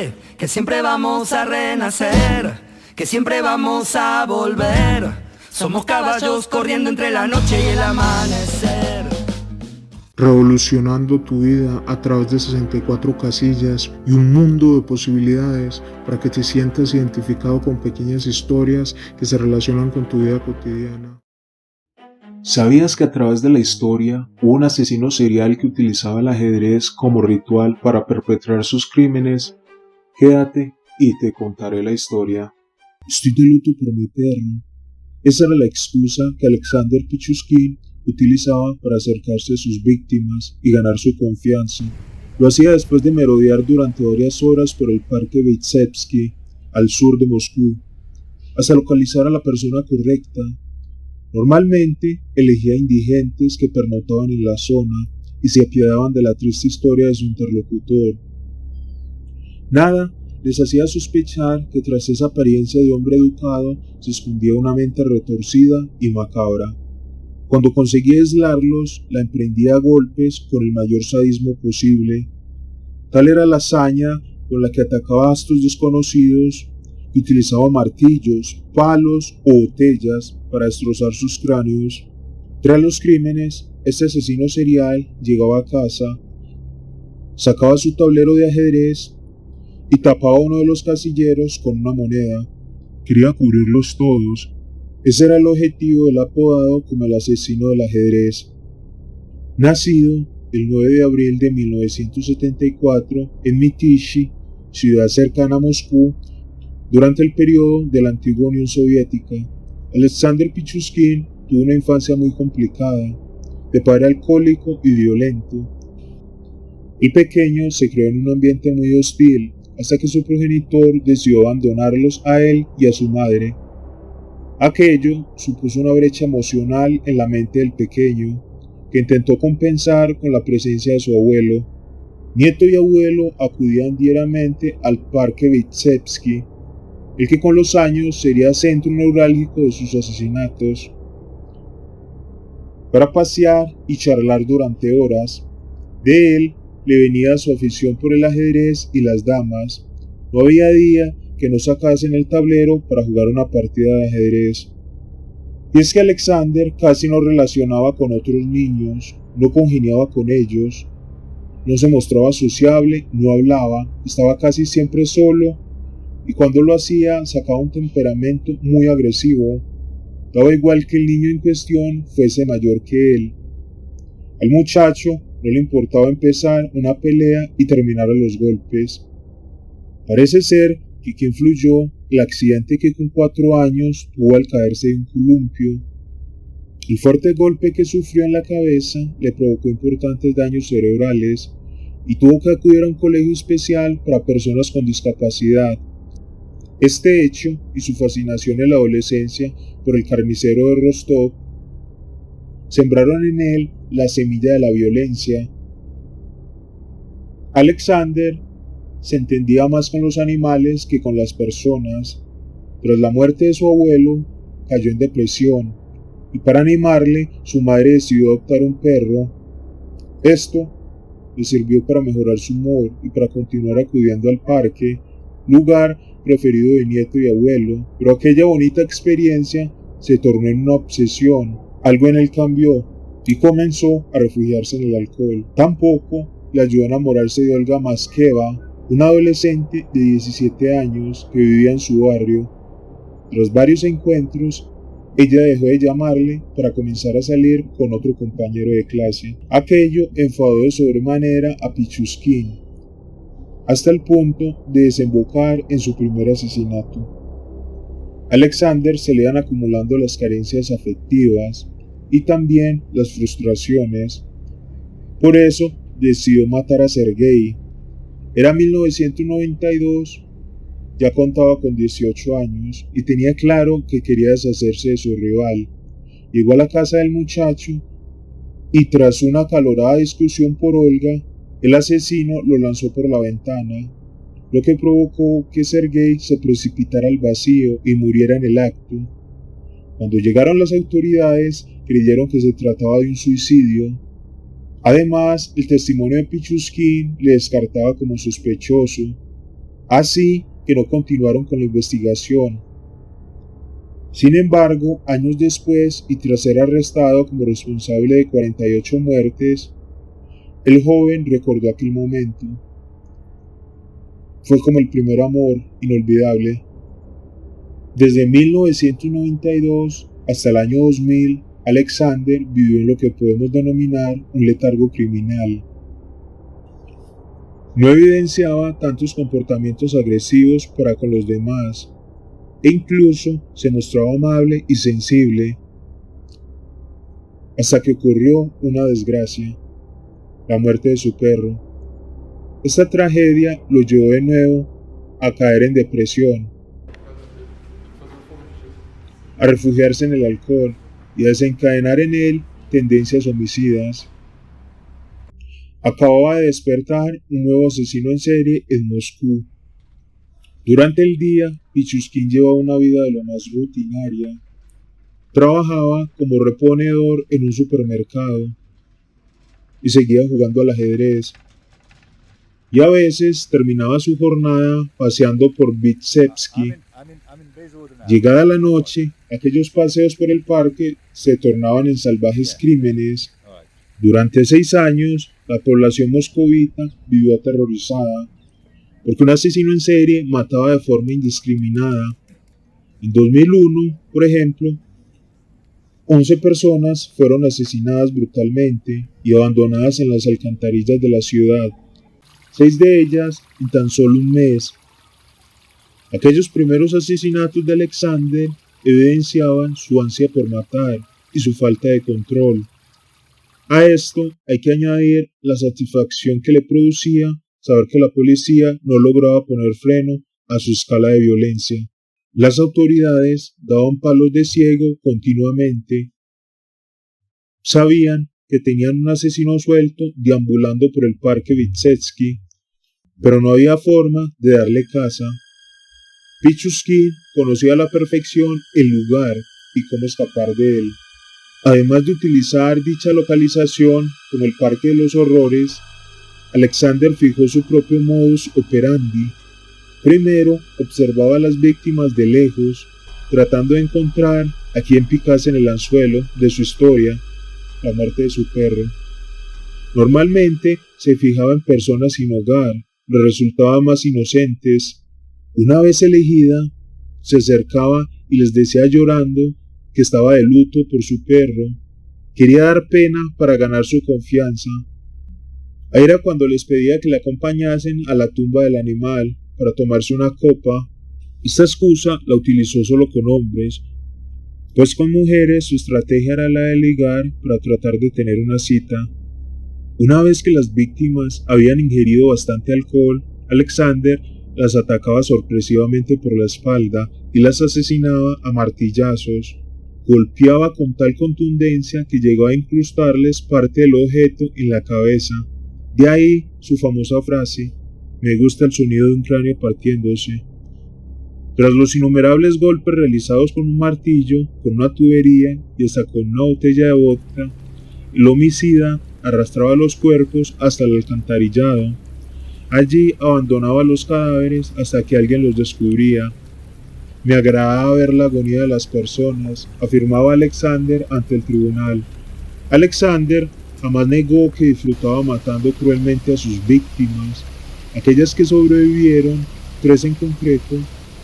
sé que siempre vamos a renacer, que siempre vamos a volver. Somos caballos corriendo entre la noche y el amanecer. Revolucionando tu vida a través de 64 casillas y un mundo de posibilidades para que te sientas identificado con pequeñas historias que se relacionan con tu vida cotidiana. ¿Sabías que a través de la historia hubo un asesino serial que utilizaba el ajedrez como ritual para perpetrar sus crímenes? Quédate y te contaré la historia. Estoy de luto por mi perro. Esa era la excusa que Alexander Pichushkin utilizaba para acercarse a sus víctimas y ganar su confianza. Lo hacía después de merodear durante varias horas por el parque Vitsevsky, al sur de Moscú, hasta localizar a la persona correcta. Normalmente elegía indigentes que pernotaban en la zona y se apiadaban de la triste historia de su interlocutor. Nada les hacía sospechar que tras esa apariencia de hombre educado se escondía una mente retorcida y macabra. Cuando conseguía aislarlos, la emprendía a golpes con el mayor sadismo posible. Tal era la hazaña con la que atacaba a estos desconocidos, que utilizaba martillos, palos o botellas para destrozar sus cráneos. Tras los crímenes, este asesino serial llegaba a casa, sacaba su tablero de ajedrez y tapaba uno de los casilleros con una moneda. Quería cubrirlos todos. Ese era el objetivo del apodado como el asesino del ajedrez. Nacido el 9 de abril de 1974 en Mytishi, ciudad cercana a Moscú, durante el periodo de la antigua Unión Soviética, Alexander Pichushkin tuvo una infancia muy complicada, de padre alcohólico y violento. El pequeño se crió en un ambiente muy hostil, hasta que su progenitor decidió abandonarlos a él y a su madre. Aquello supuso una brecha emocional en la mente del pequeño, que intentó compensar con la presencia de su abuelo. Nieto y abuelo acudían diariamente al parque Vitsevsky, el que con los años sería centro neurálgico de sus asesinatos, para pasear y charlar durante horas. De él le venía su afición por el ajedrez y las damas. No había día que no sacasen el tablero para jugar una partida de ajedrez. Y es que Alexander casi no relacionaba con otros niños, no congeniaba con ellos, no se mostraba sociable, no hablaba, estaba casi siempre solo, y cuando lo hacía sacaba un temperamento muy agresivo. Daba igual que el niño en cuestión fuese mayor que él. Al muchacho no le importaba empezar una pelea y terminar a los golpes. Parece ser que quien influyó el accidente que con 4 años tuvo al caerse de un columpio. El fuerte golpe que sufrió en la cabeza le provocó importantes daños cerebrales y tuvo que acudir a un colegio especial para personas con discapacidad. Este hecho y su fascinación en la adolescencia por el carnicero de Rostov sembraron en él la semilla de la violencia. Alexander se entendía más con los animales que con las personas. Tras la muerte de su abuelo, cayó en depresión, y para animarle, su madre decidió adoptar un perro. Esto le sirvió para mejorar su humor y para continuar acudiendo al parque, lugar preferido de nieto y abuelo, pero aquella bonita experiencia se tornó en una obsesión. Algo en él cambió y comenzó a refugiarse en el alcohol. Tampoco le ayudó a enamorarse de Olga Maskeva, una adolescente de 17 años que vivía en su barrio. Tras varios encuentros, ella dejó de llamarle para comenzar a salir con otro compañero de clase. Aquello enfadó de sobremanera a Pichushkin, hasta el punto de desembocar en su primer asesinato. A Alexander se le iban acumulando las carencias afectivas y también las frustraciones. Por eso decidió matar a Sergei. Era 1992, ya contaba con 18 años y tenía claro que quería deshacerse de su rival. Llegó a la casa del muchacho y tras una acalorada discusión por Olga, el asesino lo lanzó por la ventana, lo que provocó que Sergei se precipitara al vacío y muriera en el acto. Cuando llegaron las autoridades, creyeron que se trataba de un suicidio. Además, el testimonio de Pichushkin le descartaba como sospechoso. así que no continuaron con la investigación. Sin embargo, años después y tras ser arrestado como responsable de 48 muertes, el joven recordó aquel momento. Fue como el primer amor, inolvidable. Desde 1992 hasta el año 2000, Alexander vivió en lo que podemos denominar un letargo criminal. No evidenciaba tantos comportamientos agresivos para con los demás, e incluso se mostraba amable y sensible, hasta que ocurrió una desgracia, la muerte de su perro. Esta tragedia lo llevó de nuevo a caer en depresión, a refugiarse en el alcohol y a desencadenar en él tendencias homicidas. Acababa de despertar un nuevo asesino en serie en Moscú. Durante el día, Pichushkin llevaba una vida de lo más rutinaria. Trabajaba como reponedor en un supermercado y seguía jugando al ajedrez. Y a veces terminaba su jornada paseando por Vitsevsky. Llegada la noche, aquellos paseos por el parque se tornaban en salvajes crímenes. Durante 6 años, la población moscovita vivió aterrorizada, porque un asesino en serie mataba de forma indiscriminada. En 2001, por ejemplo, 11 personas fueron asesinadas brutalmente y abandonadas en las alcantarillas de la ciudad, 6 de ellas en tan solo un mes. Aquellos primeros asesinatos de Alexander evidenciaban su ansia por matar y su falta de control. A esto hay que añadir la satisfacción que le producía saber que la policía no lograba poner freno a su escala de violencia. Las autoridades daban palos de ciego continuamente. Sabían que tenían un asesino suelto deambulando por el parque Vitsevsky, pero no había forma de darle caza. Pichushkin conocía a la perfección el lugar y cómo escapar de él. Además de utilizar dicha localización como el Parque de los Horrores, Alexander fijó su propio modus operandi. Primero, observaba a las víctimas de lejos, tratando de encontrar a quien picase en el anzuelo de su historia, la muerte de su perro. Normalmente se fijaba en personas sin hogar, le resultaban más inocentes. Una vez elegida, se acercaba y les decía llorando que estaba de luto por su perro. Quería dar pena para ganar su confianza. Ahí era cuando les pedía que le acompañasen a la tumba del animal para tomarse una copa. Esta excusa la utilizó solo con hombres, pues con mujeres su estrategia era la de ligar para tratar de tener una cita. Una vez que las víctimas habían ingerido bastante alcohol, Alexander las atacaba sorpresivamente por la espalda y las asesinaba a martillazos. Golpeaba con tal contundencia que llegó a incrustarles parte del objeto en la cabeza. De ahí su famosa frase: "Me gusta el sonido de un cráneo partiéndose". Tras los innumerables golpes realizados con un martillo, con una tubería y hasta con una botella de vodka, el homicida arrastraba los cuerpos hasta el alcantarillado. Allí abandonaba los cadáveres hasta que alguien los descubría. Me agradaba ver la agonía de las personas, afirmaba Alexander ante el tribunal. Alexander jamás negó que disfrutaba matando cruelmente a sus víctimas. Aquellas que sobrevivieron, 3 en concreto,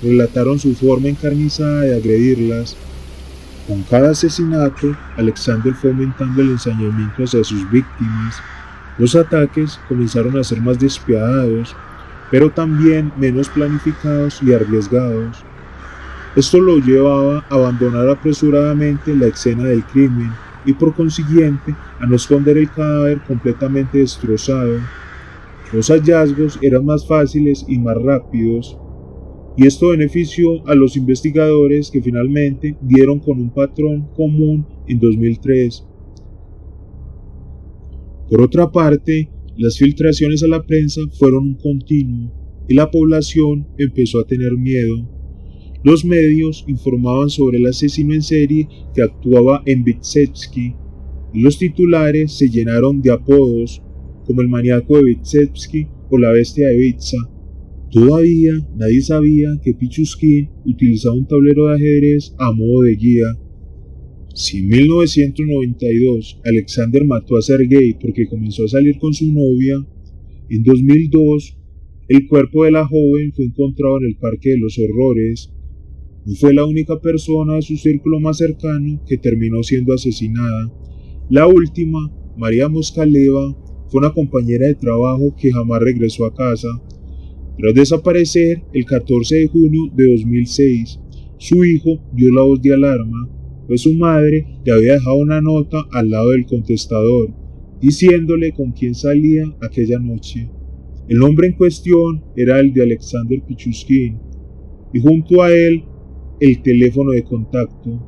relataron su forma encarnizada de agredirlas. Con cada asesinato, Alexander fue aumentando el ensañamiento hacia sus víctimas. Los ataques comenzaron a ser más despiadados, pero también menos planificados y arriesgados. Esto lo llevaba a abandonar apresuradamente la escena del crimen y por consiguiente a no esconder el cadáver completamente destrozado. Los hallazgos eran más fáciles y más rápidos, y esto benefició a los investigadores que finalmente dieron con un patrón común en 2003. Por otra parte, las filtraciones a la prensa fueron un continuo y la población empezó a tener miedo. Los medios informaban sobre el asesino en serie que actuaba en Vitsevsky y los titulares se llenaron de apodos como el maníaco de Vitsevsky o la bestia de Vitsa. Todavía nadie sabía que Pichuskin utilizaba un tablero de ajedrez a modo de guía. Si en 1992 Alexander mató a Sergei porque comenzó a salir con su novia, en 2002 el cuerpo de la joven fue encontrado en el Parque de los Horrores y fue la única persona de su círculo más cercano que terminó siendo asesinada. La última, María Moskaleva, fue una compañera de trabajo que jamás regresó a casa. Tras desaparecer el 14 de junio de 2006, su hijo dio la voz de alarma, pues su madre le había dejado una nota al lado del contestador, diciéndole con quién salía aquella noche. El nombre en cuestión era el de Alexander Pichuskin, y junto a él el teléfono de contacto.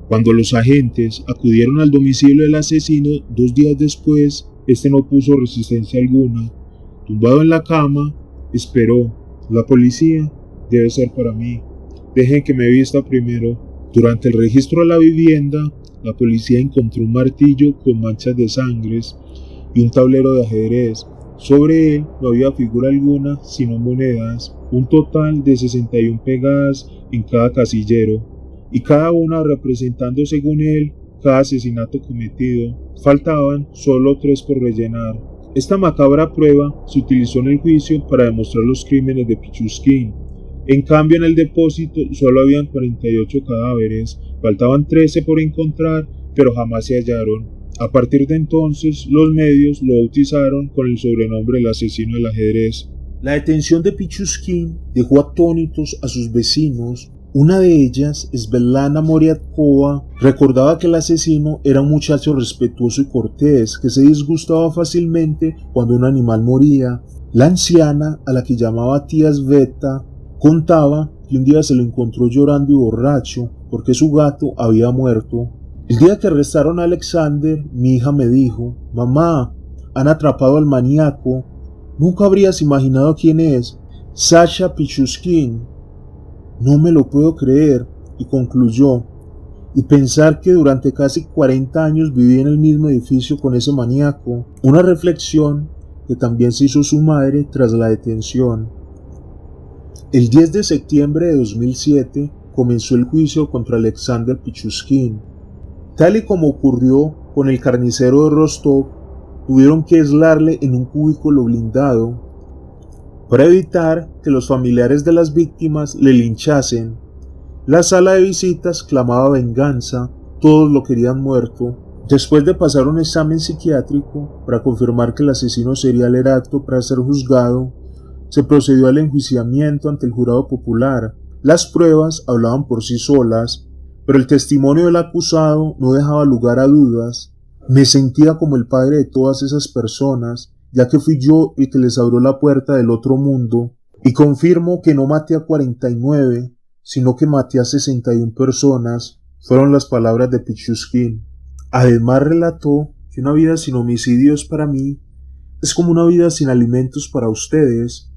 Cuando los agentes acudieron al domicilio del asesino 2 días después, este no puso resistencia alguna. Tumbado en la cama, esperó. La policía debe ser para mí. Dejen que me vista primero. Durante el registro de la vivienda, la policía encontró un martillo con manchas de sangre y un tablero de ajedrez. Sobre él no había figura alguna, sino monedas, un total de 61 pegadas en cada casillero, y cada una representando según él cada asesinato cometido. Faltaban solo 3 por rellenar. Esta macabra prueba se utilizó en el juicio para demostrar los crímenes de Pichuskin. En cambio, en el depósito solo habían 48 cadáveres, faltaban 13 por encontrar, pero jamás se hallaron. A partir de entonces, los medios lo bautizaron con el sobrenombre del asesino del ajedrez. La detención de Pichuskin dejó atónitos a sus vecinos. Una de ellas, Svetlana Moriatkova, recordaba que el asesino era un muchacho respetuoso y cortés, que se disgustaba fácilmente cuando un animal moría. La anciana, a la que llamaba tía Sveta, contaba que un día se lo encontró llorando y borracho porque su gato había muerto. El día que arrestaron a Alexander, mi hija me dijo: «Mamá, han atrapado al maníaco. Nunca habrías imaginado quién es. Sasha Pichuskin». No me lo puedo creer, y concluyó: «Y pensar que durante casi 40 años viví en el mismo edificio con ese maníaco». Una reflexión que también se hizo su madre tras la detención. El 10 de septiembre de 2007 comenzó el juicio contra Alexander Pichuskin. Tal y como ocurrió con el carnicero de Rostov, tuvieron que aislarle en un cubículo blindado para evitar que los familiares de las víctimas le linchasen. La sala de visitas clamaba venganza, todos lo querían muerto. Después de pasar un examen psiquiátrico para confirmar que el asesino serial era apto para ser juzgado, se procedió al enjuiciamiento ante el jurado popular. Las pruebas hablaban por sí solas, pero el testimonio del acusado no dejaba lugar a dudas. Me sentía como el padre de todas esas personas, ya que fui yo el que les abrió la puerta del otro mundo, y confirmo que no maté a 49, sino que maté a 61 personas, fueron las palabras de Pichuskin. Además relató que una vida sin homicidios para mí es como una vida sin alimentos para ustedes.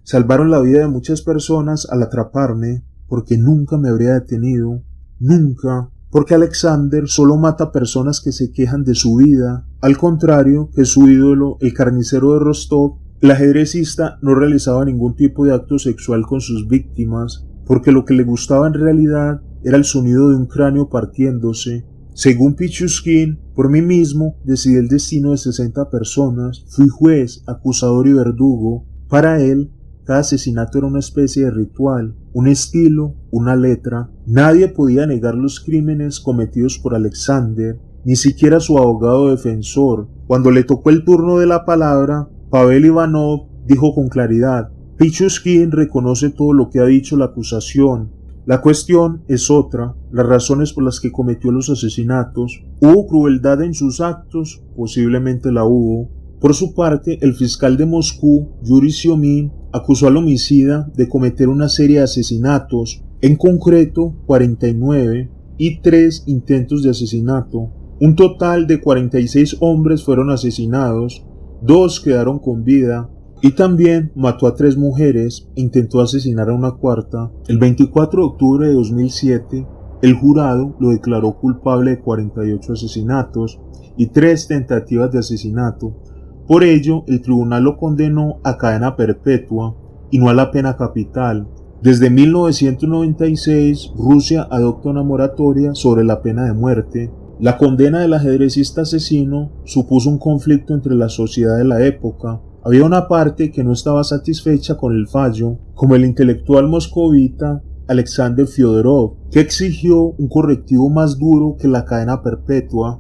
Salvaron la vida de muchas personas al atraparme, porque nunca me habría detenido, nunca, porque Alexander solo mata personas que se quejan de su vida, al contrario que su ídolo, el carnicero de Rostov. El ajedrecista no realizaba ningún tipo de acto sexual con sus víctimas, porque lo que le gustaba en realidad era el sonido de un cráneo partiéndose. Según Pichuskin, por mí mismo decidí el destino de 60 personas, fui juez, acusador y verdugo. Para él, cada asesinato era una especie de ritual, un estilo, una letra. Nadie podía negar los crímenes cometidos por Alexander, ni siquiera su abogado defensor. Cuando le tocó el turno de la palabra, Pavel Ivanov dijo con claridad: Pichuskin reconoce todo lo que ha dicho la acusación. La cuestión es otra, las razones por las que cometió los asesinatos. ¿Hubo crueldad en sus actos? Posiblemente la hubo. Por su parte, el fiscal de Moscú, Yuri Siomin, acusó al homicida de cometer una serie de asesinatos, en concreto 49, y 3 intentos de asesinato. Un total de 46 hombres fueron asesinados, 2 quedaron con vida, y también mató a 3 mujeres e intentó asesinar a una cuarta. El 24 de octubre de 2007, el jurado lo declaró culpable de 48 asesinatos y 3 tentativas de asesinato. Por ello, el tribunal lo condenó a cadena perpetua. y no a la pena capital. Desde 1996, Rusia adopta una moratoria sobre la pena de muerte. La condena del ajedrecista asesino supuso un conflicto entre la sociedad de la época. Había una parte que no estaba satisfecha con el fallo, como el intelectual moscovita Alexander Fyodorov, que exigió un correctivo más duro que la cadena perpetua.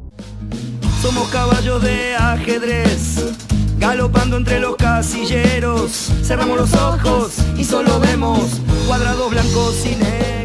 Somos caballos de ajedrez, galopando entre los casilleros. Cerramos los ojos y solo vemos cuadrados blancos y negros.